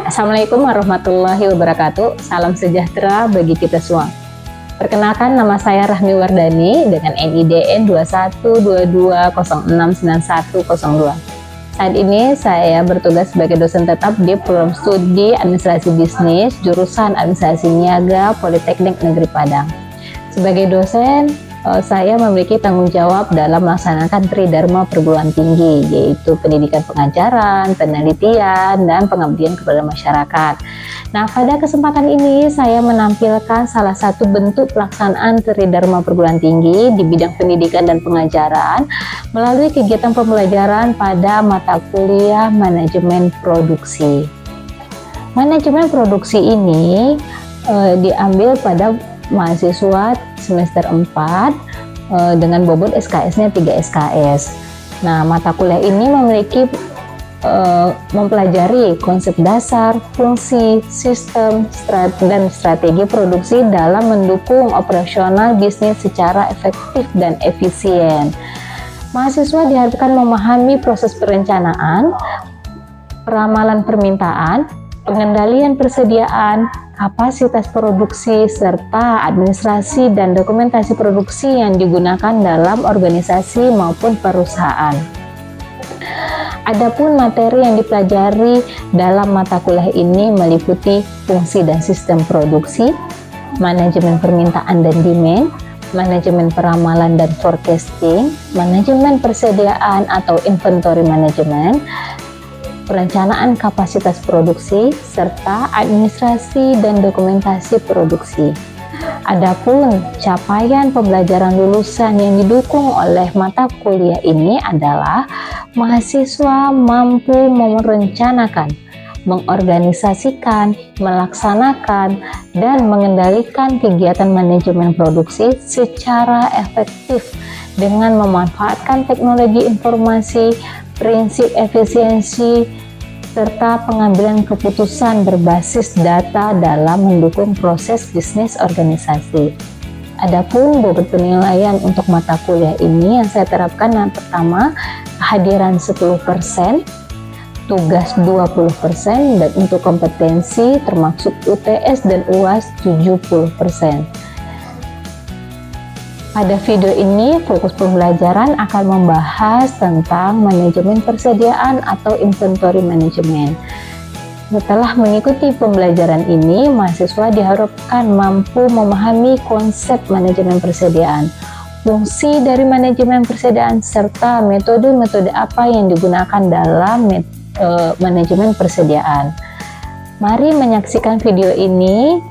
Assalamualaikum warahmatullahi wabarakatuh. Salam sejahtera bagi kita semua. Perkenalkan, nama saya Rahmi Wardani dengan NIDN 2122069102. Saat ini saya bertugas sebagai dosen tetap di program studi Administrasi Bisnis jurusan Administrasi Niaga Politeknik Negeri Padang. Sebagai dosen, saya memiliki tanggung jawab dalam melaksanakan Tridharma perguruan tinggi, yaitu pendidikan pengajaran, penelitian, dan pengabdian kepada masyarakat. Nah, pada kesempatan ini saya menampilkan salah satu bentuk pelaksanaan Tridharma perguruan tinggi di bidang pendidikan dan pengajaran melalui kegiatan pembelajaran pada mata kuliah manajemen produksi. Manajemen produksi ini diambil pada mahasiswa semester 4 dengan bobot SKS-nya 3 SKS. Nah, mata kuliah ini memiliki mempelajari konsep dasar, fungsi, sistem, dan strategi produksi dalam mendukung operasional bisnis secara efektif dan efisien. Mahasiswa diharapkan memahami proses perencanaan, peramalan permintaan, pengendalian persediaan, kapasitas produksi, serta administrasi dan dokumentasi produksi yang digunakan dalam organisasi maupun perusahaan. Adapun materi yang dipelajari dalam mata kuliah ini meliputi fungsi dan sistem produksi, manajemen permintaan dan demand, manajemen peramalan dan forecasting, manajemen persediaan atau inventory management, perencanaan kapasitas produksi, serta administrasi dan dokumentasi produksi. Adapun capaian pembelajaran lulusan yang didukung oleh mata kuliah ini adalah mahasiswa mampu merencanakan, mengorganisasikan, melaksanakan, dan mengendalikan kegiatan manajemen produksi secara efektif dengan memanfaatkan teknologi informasi, prinsip efisiensi, serta pengambilan keputusan berbasis data dalam mendukung proses bisnis organisasi. Adapun bobot penilaian untuk mata kuliah ini yang saya terapkan, yang pertama, kehadiran 10%, tugas 20%, dan untuk kompetensi termasuk UTS dan UAS 70%. Pada video ini, fokus pembelajaran akan membahas tentang manajemen persediaan atau inventory management. Setelah mengikuti pembelajaran ini, mahasiswa diharapkan mampu memahami konsep manajemen persediaan, fungsi dari manajemen persediaan, serta metode-metode apa yang digunakan dalam manajemen persediaan. Mari menyaksikan video ini.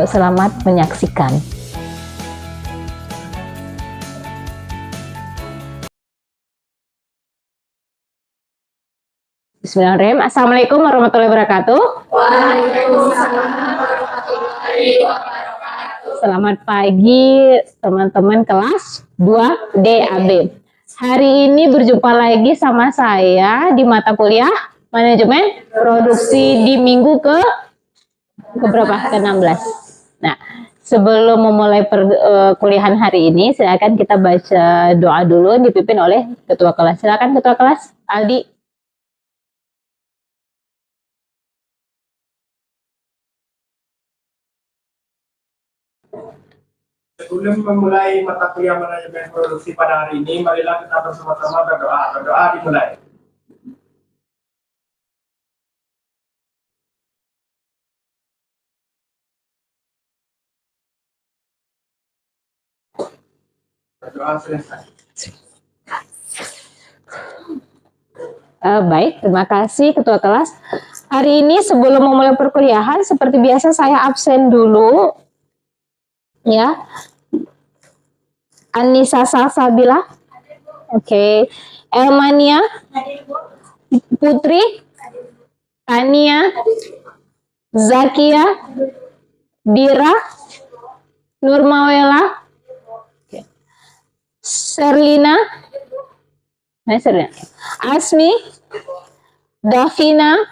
Selamat menyaksikan. Bismillahirrahmanirrahim. Assalamualaikum warahmatullahi wabarakatuh. Waalaikumsalam warahmatullahi wabarakatuh. Selamat pagi teman-teman kelas 2 DAB. Hari ini berjumpa lagi sama saya di mata kuliah manajemen produksi di minggu ke berapa? Ke-16. Nah, sebelum memulai kuliahan hari ini, silakan kita baca doa dulu dipimpin oleh ketua kelas. Silakan ketua kelas Aldi. Sebelum memulai mata kuliah manajemen produksi pada hari ini, marilah kita bersama-sama berdoa. Berdoa dimulai. Berdoa selesai. Baik, terima kasih ketua kelas. Hari ini sebelum memulai perkuliahan, seperti biasa saya absen dulu. Ya, Anissa Salsabila, oke. Elmania, Putri, Tania, Zakia, Dira, Nurmawela, Serlina, Asmi, Davina,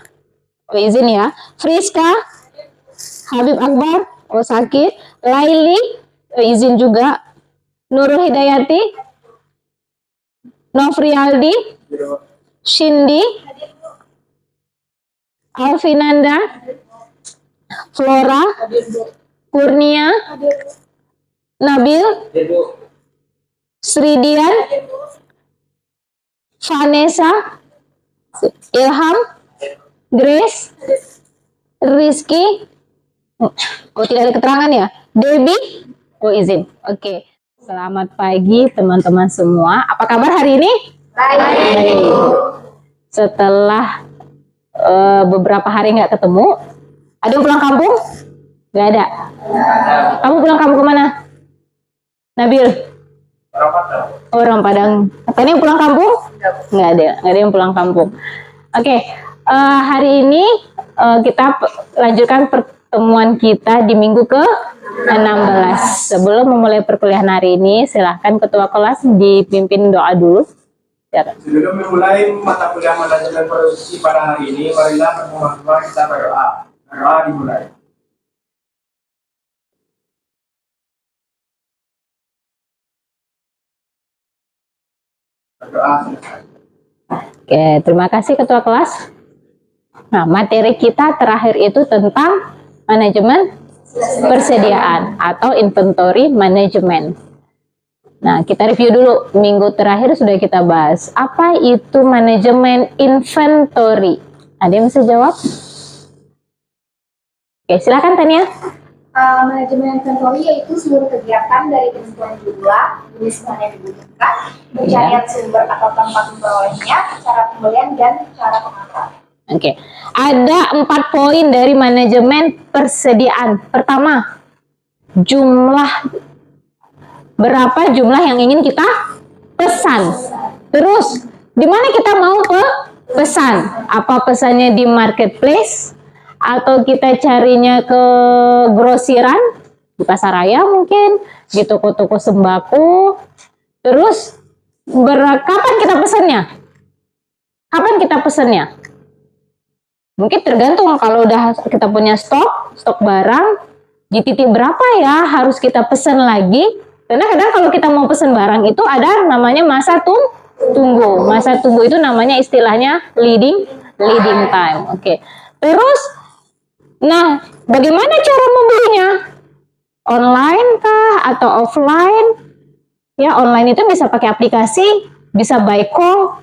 izin ya, Friska, Habib Akbar, sakit, Laili, izin juga, Nurul Hidayati, Nofrialdi, Shindi, Alvinanda, Flora, Kurnia, Nabil, Sridian, Vanessa, Ilham, Grace, Rizky. Oh, tidak ada keterangan ya? Debbie? Oh, izin. Oke. Selamat pagi teman-teman semua. Apa kabar hari ini? Baik. Setelah beberapa hari nggak ketemu, ada yang pulang kampung? Nggak ada. Kamu pulang kampung kemana? Nabil? Orang Padang. Tadi yang pulang kampung? Nggak ada yang pulang kampung. Oke. Hari ini kita lanjutkan pertemuan kita di minggu ke-16. Sebelum memulai perkuliahan hari ini, silahkan ketua kelas dipimpin doa dulu. Sebelum memulai mata kuliah manajemen produksi pada hari ini, marilah bersama-sama kita berdoa. Berdoa dimulai. Berdoa selesai. Oke, terima kasih ketua kelas. Nah, materi kita terakhir itu tentang manajemen persediaan atau inventory management. Nah, kita review dulu. Minggu terakhir sudah kita bahas. Apa itu manajemen inventory? Ada yang bisa jawab? Oke, silakan Tania. Manajemen inventory yaitu seluruh kegiatan dari penentuan jumlah, jenis bahan yang dibutuhkan, pencarian sumber atau tempat memperolehnya, cara pembelian, dan cara pengaturan. Oke, ada 4 poin dari manajemen persediaan. Pertama, jumlah. Berapa jumlah yang ingin kita pesan. Terus, di mana kita mau pesan? Apa pesannya di marketplace? Atau kita carinya ke grosiran? Di pasar raya mungkin? Di toko-toko sembako? Terus, kapan kita pesannya? Kapan kita pesannya? Mungkin tergantung kalau udah kita punya stok barang, di titik berapa ya harus kita pesan lagi? Karena kadang kalau kita mau pesan barang itu ada namanya masa tunggu. Masa tunggu itu namanya istilahnya leading time. Oke. Terus, nah bagaimana cara membelinya? Online kah atau offline? Ya, online itu bisa pakai aplikasi, bisa by call.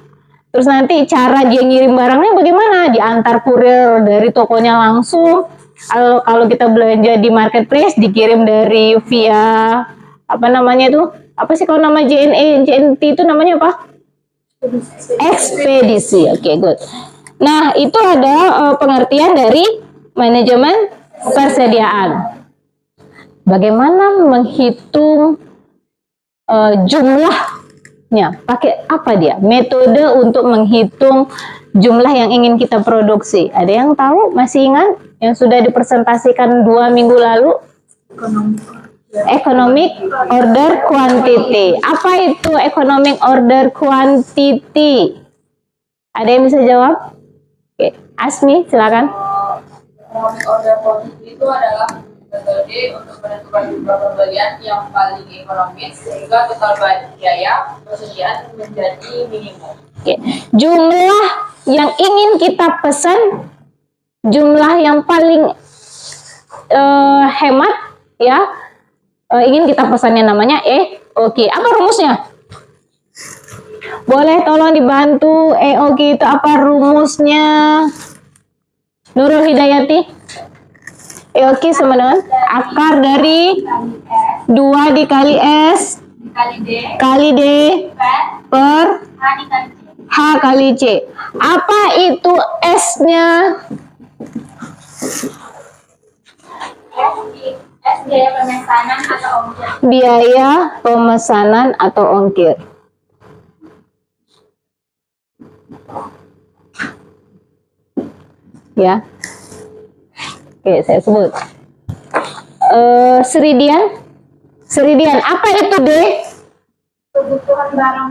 Terus nanti cara dia ngirim barangnya bagaimana? Diantar kurir dari tokonya langsung. Kalau kita belanja di marketplace dikirim dari via apa namanya itu? Apa sih kalau nama JNT itu namanya apa? Ekspedisi. Oke, good. Nah, itu ada pengertian dari manajemen persediaan. Bagaimana menghitung jumlahnya? Pakai apa dia? Metode untuk menghitung jumlah yang ingin kita produksi. Ada yang tahu? Masih ingat? Yang sudah dipresentasikan 2 minggu lalu? Economic order quantity. Apa itu economic order quantity? Ada yang bisa jawab? Oke, Asmi, silakan. Economic order quantity itu adalah metode untuk menentukan jumlah pembelian yang paling ekonomis sehingga total biaya persediaan menjadi minimum. Oke. Jumlah yang ingin kita pesan, jumlah yang paling hemat ya. Ingin kita pesannya namanya EOQ. Apa rumusnya? Boleh tolong dibantu. EOQ itu apa rumusnya? Nurul Hidayati. EOQ sama dengan akar dari 2 dikali S kali D per H kali C. Apa itu S-nya? Biaya pemesanan atau ongkir. Biaya pemesanan atau ongkir. Ya. Oke, saya sebut. Seridian, apa itu D? Kebutuhan barang.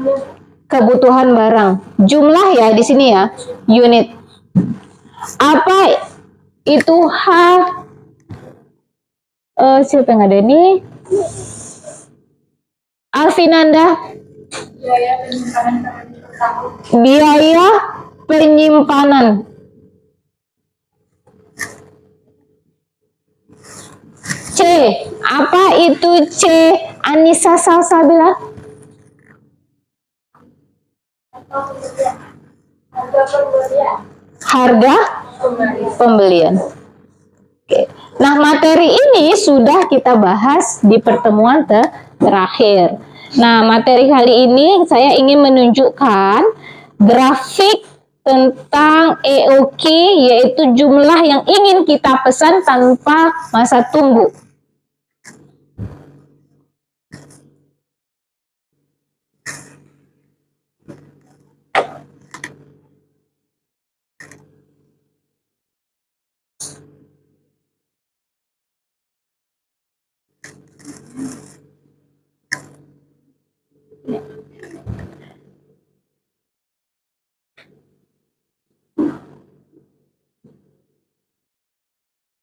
Kebutuhan barang. Jumlah ya di sini ya, unit. Apa itu H? Siapa yang ada ini? Alvinanda. Biaya penyimpanan. Apa itu C? Anissa Salsabila? Harga pembelian. Oke. Nah, materi ini sudah kita bahas di pertemuan terakhir. Nah, materi kali ini saya ingin menunjukkan grafik tentang EOQ, yaitu jumlah yang ingin kita pesan tanpa masa tunggu.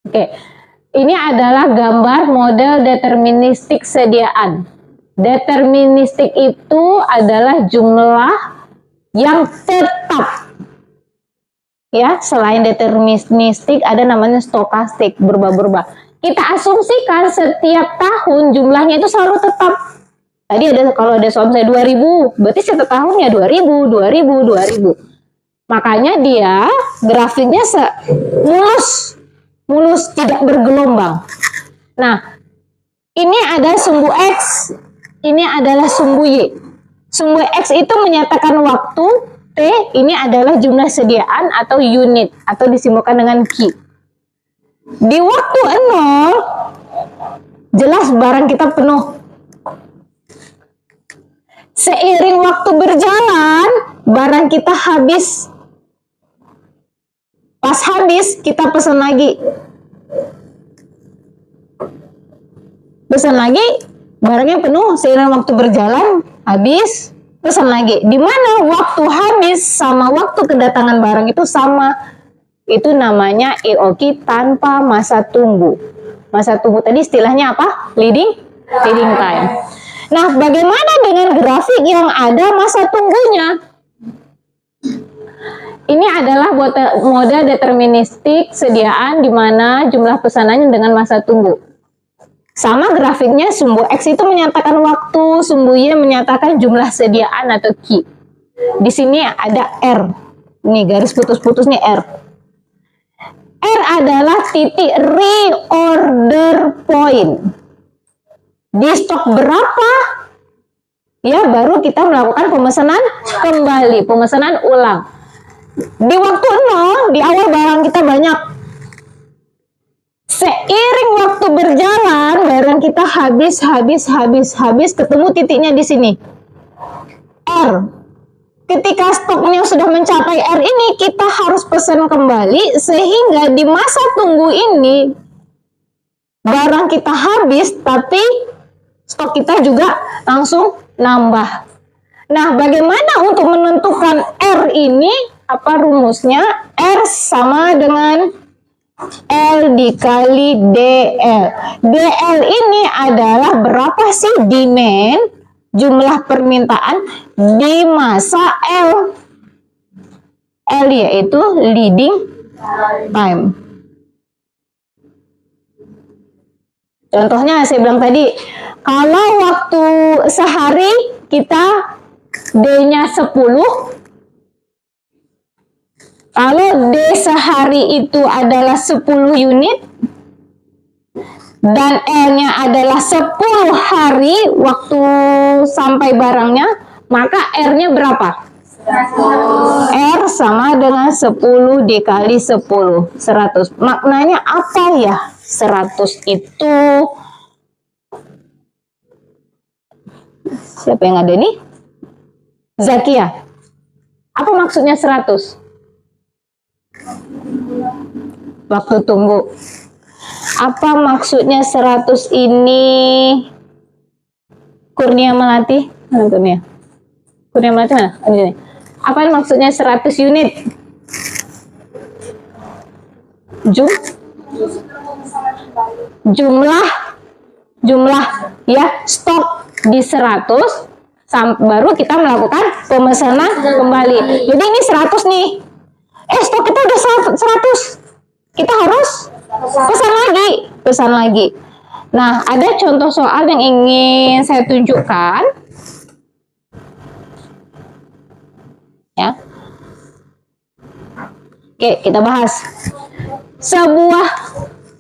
Oke, ini adalah gambar model deterministik sediaan. Deterministik itu adalah jumlah yang tetap. Ya, selain deterministik ada namanya stokastik, berubah-ubah. Kita asumsikan setiap tahun jumlahnya itu selalu tetap. Tadi ada, kalau ada soal misalnya 2000, berarti setiap tahunnya 2000, 2000, 2000. Makanya dia grafiknya mulus, tidak bergelombang. Nah, ini ada sumbu X, ini adalah sumbu Y. Sumbu X itu menyatakan waktu, T ini adalah jumlah sediaan atau unit, atau disimbolkan dengan Q. Di waktu 0, jelas barang kita penuh. Seiring waktu berjalan, barang kita habis. Pas habis, kita pesan lagi. Pesan lagi, barangnya penuh. Seiring waktu berjalan, habis, pesan lagi. Di mana waktu habis sama waktu kedatangan barang itu sama. Itu namanya EOQ tanpa masa tunggu. Masa tunggu tadi istilahnya apa? Leading time. Nah, bagaimana dengan grafik yang ada masa tunggunya? Ini adalah model deterministik sediaan di mana jumlah pesanannya dengan masa tunggu. Sama grafiknya, sumbu X itu menyatakan waktu, sumbu Y menyatakan jumlah sediaan atau Q. Di sini ada R. Nih garis putus-putusnya R. R adalah titik reorder point. Di stok berapa? Ya, baru kita melakukan pemesanan kembali, pemesanan ulang. Di waktu 0, di awal barang kita banyak. Seiring waktu berjalan, barang kita habis, ketemu titiknya di sini. R. Ketika stoknya sudah mencapai R ini, kita harus pesan kembali, sehingga di masa tunggu ini, barang kita habis, tapi stok kita juga langsung nambah. Nah, bagaimana untuk menentukan R ini? Apa rumusnya? R sama dengan L dikali DL. DL ini adalah berapa sih demand, jumlah permintaan di masa L. L yaitu leading time. Contohnya saya bilang tadi, kalau waktu sehari kita D-nya 10, kalau D sehari itu adalah 10 unit dan L-nya adalah 10 hari waktu sampai barangnya, maka R-nya berapa? 100. R sama dengan 10 dikali 10, 100. Maknanya apa ya 100 itu? Siapa yang ada nih? Zakia. Apa maksudnya 100? Waktu tunggu. Apa maksudnya 100 ini? Kurnia Melati? Mana Kurnia? Kurnia Melati mana? Ini. Apa maksudnya 100 unit? Jumlah ya, stok di 100 baru kita melakukan pemesanan kembali. Jadi ini 100 nih. Stok kita udah 100. Kita harus pesan lagi. Nah, ada contoh soal yang ingin saya tunjukkan. Ya. Oke, kita bahas. Sebuah,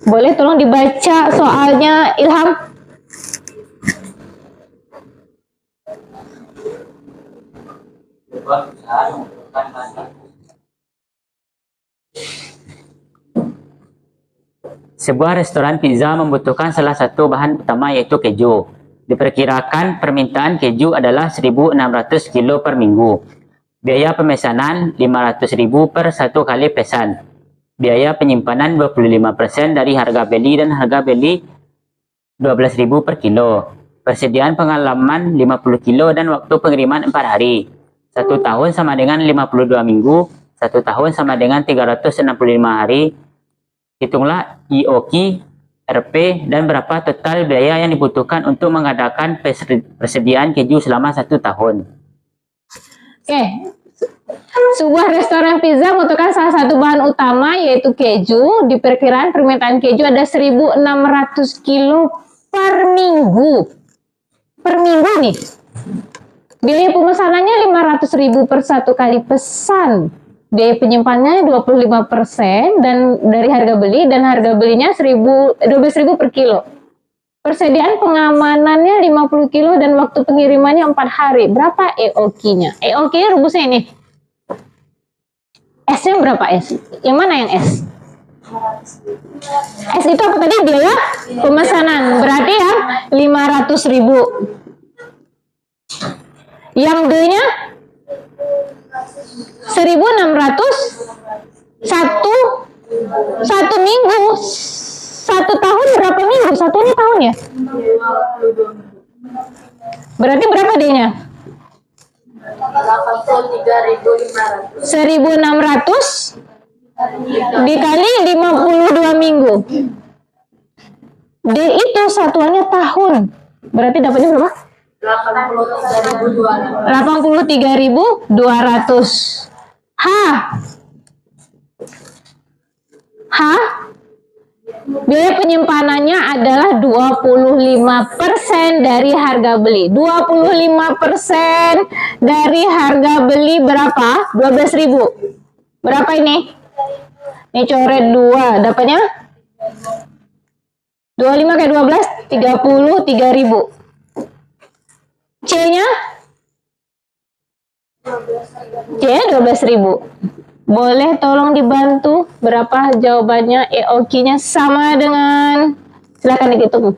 boleh tolong dibaca soalnya, Ilham? Sebuah restoran pizza membutuhkan salah satu bahan utama yaitu keju. Diperkirakan permintaan keju adalah 1.600 kilo per minggu. Biaya pemesanan 500.000 per satu kali pesan. Biaya penyimpanan 25% dari harga beli dan harga beli 12.000 per kilo. Persediaan pengalaman 50 kilo dan waktu pengiriman 4 hari. 1 tahun sama dengan 52 minggu. 1 tahun sama dengan 365 hari. Hitunglah IOQ, RP, dan berapa total biaya yang dibutuhkan untuk mengadakan persediaan keju selama 1 tahun. Oke, sebuah restoran pizza membutuhkan salah satu bahan utama yaitu keju. Diperkirakan permintaan keju ada 1.600 kilo per minggu. Per minggu nih. Biaya pemesanannya 500.000 per satu kali pesan. Biaya penyimpanannya 25% dan dari harga beli, dan harga belinya 12.000 per kilo. Persediaan pengamanannya 50 kilo dan waktu pengirimannya 4 hari. Berapa EOQ-nya? EOQ-nya rumusnya ini. S-nya berapa S? Yang mana yang S? S itu apa tadi? Biaya pemesanan. Berarti ya 500.000. Yang D-nya 1.600 satu minggu. 1 tahun berapa minggu? Satunya tahun ya? Berarti berapa D-nya? 1.600 dikali 52 minggu. D itu satuannya tahun. Berarti dapatnya berapa? 83.200. H. Biaya penyimpanannya adalah 25% dari harga beli. 25% dari harga beli berapa? 12.000. Berapa ini? Ini coret 2. Dapatnya? 25 ke 12, 33.000. C-nya? C-nya 12.000. Boleh tolong dibantu berapa jawabannya? EOQ-nya sama dengan, silakan dihitung.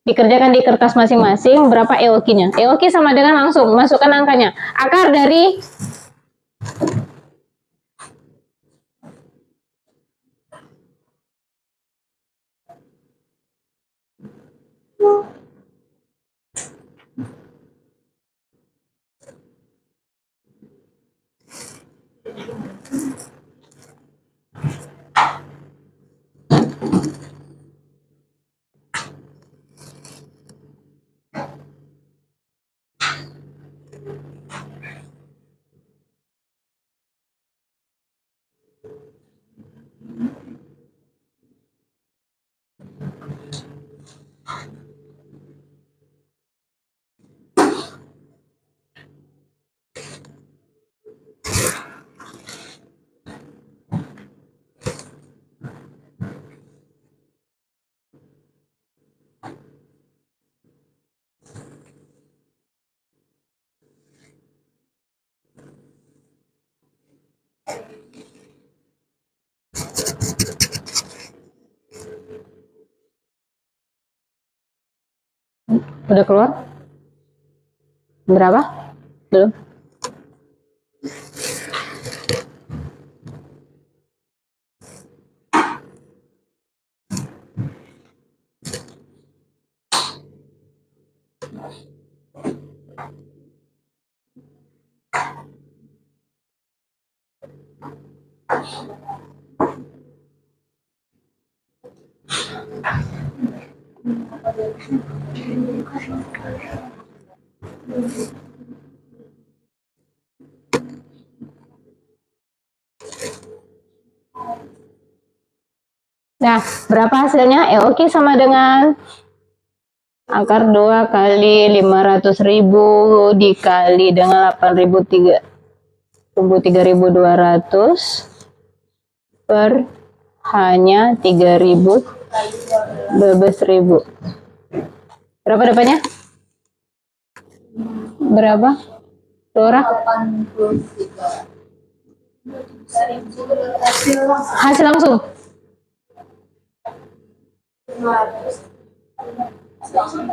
Dikerjakan di kertas masing-masing berapa EOQ-nya. EOQ sama dengan, langsung masukkan angkanya. Akar dari udah keluar? Berapa? Belum? Nah, berapa hasilnya? Oke, sama dengan akar 2 kali 500.000 dikali dengan 3.200 per hanya 3.000 12.000. Berapa dapatnya? Berapa? Lora? 83. Hasil langsung.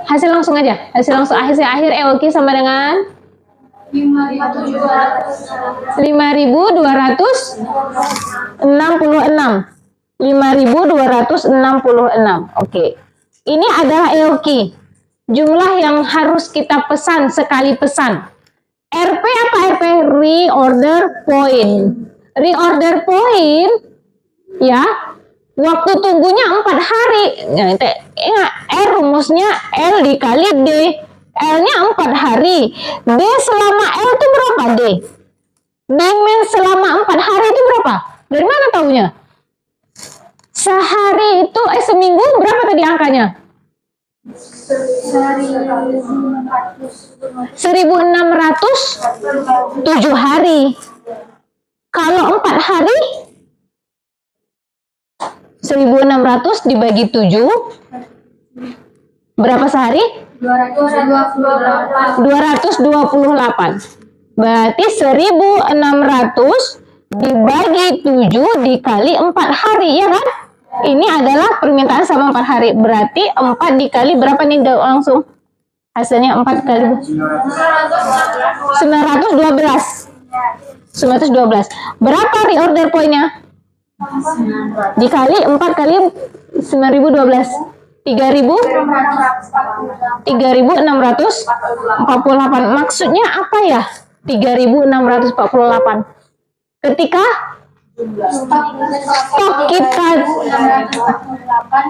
Hasil langsung aja. Hasil langsung hasil akhir oke sama dengan 5.266. 5.266. Oke. Ini adalah EOQ. Jumlah yang harus kita pesan sekali pesan. RP apa RP? Reorder point. Reorder point ya. Waktu tunggunya 4 hari. Nah, rumusnya L dikali D. L-nya 4 hari. D selama L itu berapa D? D-min selama 4 hari itu berapa? Dari mana tahunya? Sehari itu, seminggu berapa tadi angkanya? 1.607 hari. Kalau 4 hari 1.600 dibagi 7 berapa sehari? 228. Berarti 1.600 dibagi 7 dikali 4 hari, ya kan? Ini adalah permintaan sama 4 hari. Berarti 4 dikali berapa nih langsung? Hasilnya 4 kali 912. 912. Berapa reorder poinnya? Dikali 4 kali 9.012. 3.648. Maksudnya apa ya? 3.648. Ketika stok kita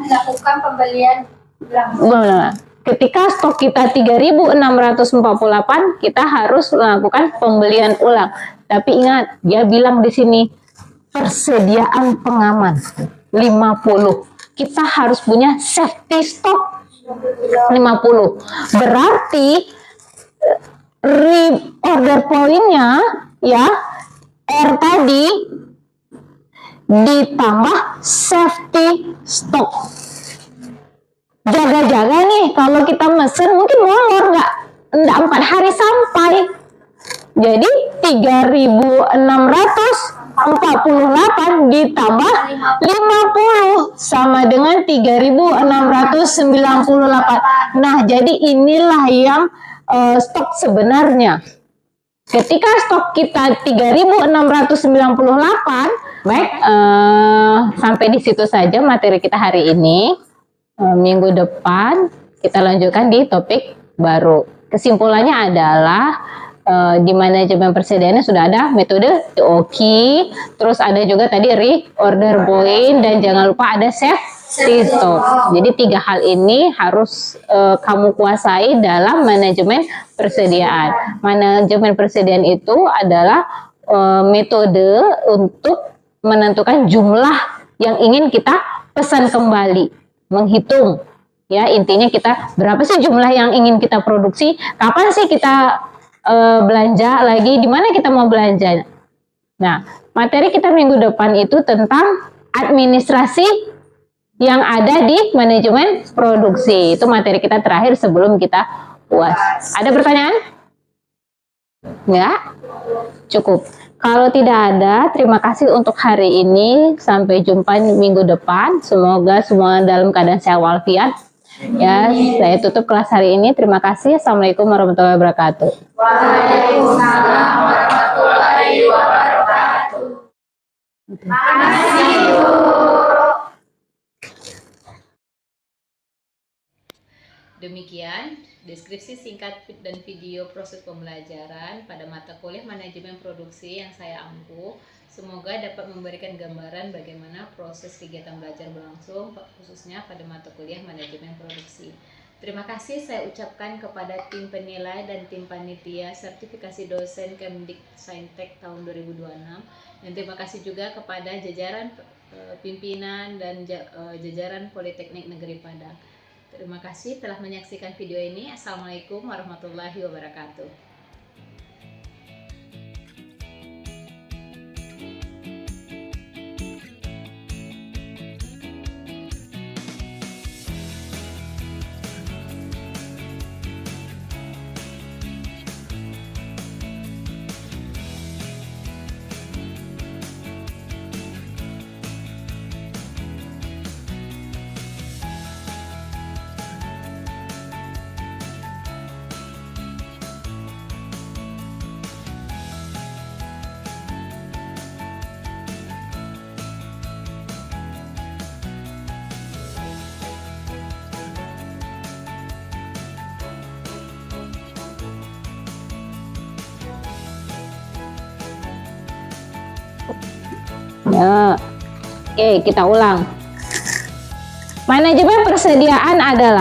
dilakukan pembelian ketika stok kita 3.648, kita harus melakukan pembelian ulang. Tapi ingat, dia bilang di sini persediaan pengaman 50. Kita harus punya safety stock 50. Berarti reorder pointnya ya R tadi ditambah safety stock. Jaga-jaga nih, kalau kita mesen mungkin molor nggak 4 hari sampai. Jadi 3.648 ditambah 50 sama dengan 3.698. Nah, jadi inilah yang stok sebenarnya. Ketika stok kita 3.698, baik, sampai di situ saja materi kita hari ini. Minggu depan kita lanjutkan di topik baru. Kesimpulannya adalah di manajemen persediaannya sudah ada metode EOQ, terus ada juga tadi reorder point, dan jangan lupa ada safety stock. Jadi 3 hal ini harus kamu kuasai dalam manajemen persediaan. Manajemen persediaan itu adalah metode untuk menentukan jumlah yang ingin kita pesan kembali, menghitung ya, intinya kita berapa sih jumlah yang ingin kita produksi, kapan sih kita belanja lagi, di mana kita mau belanja. Nah, materi kita minggu depan itu tentang administrasi yang ada di manajemen produksi. Itu materi kita terakhir sebelum kita UAS. Ada pertanyaan? Enggak? Cukup. Kalau tidak ada, terima kasih untuk hari ini. Sampai jumpa minggu depan. Semoga semua dalam keadaan sehat walafiat. Ya, saya tutup kelas hari ini. Terima kasih. Assalamualaikum warahmatullahi wabarakatuh. Waalaikumsalam warahmatullahi wabarakatuh. Makasih, Bu. Demikian deskripsi singkat dan video proses pembelajaran pada mata kuliah manajemen produksi yang saya ampu. Semoga dapat memberikan gambaran bagaimana proses kegiatan belajar berlangsung, khususnya pada mata kuliah manajemen produksi. Terima kasih saya ucapkan kepada tim penilai dan tim panitia sertifikasi dosen Kemdiksaintek tahun 2026. Dan terima kasih juga kepada jajaran pimpinan dan jajaran Politeknik Negeri Padang. Terima kasih telah menyaksikan video ini. Assalamualaikum warahmatullahi wabarakatuh. Ya, oke kita ulang. Manajemen persediaan adalah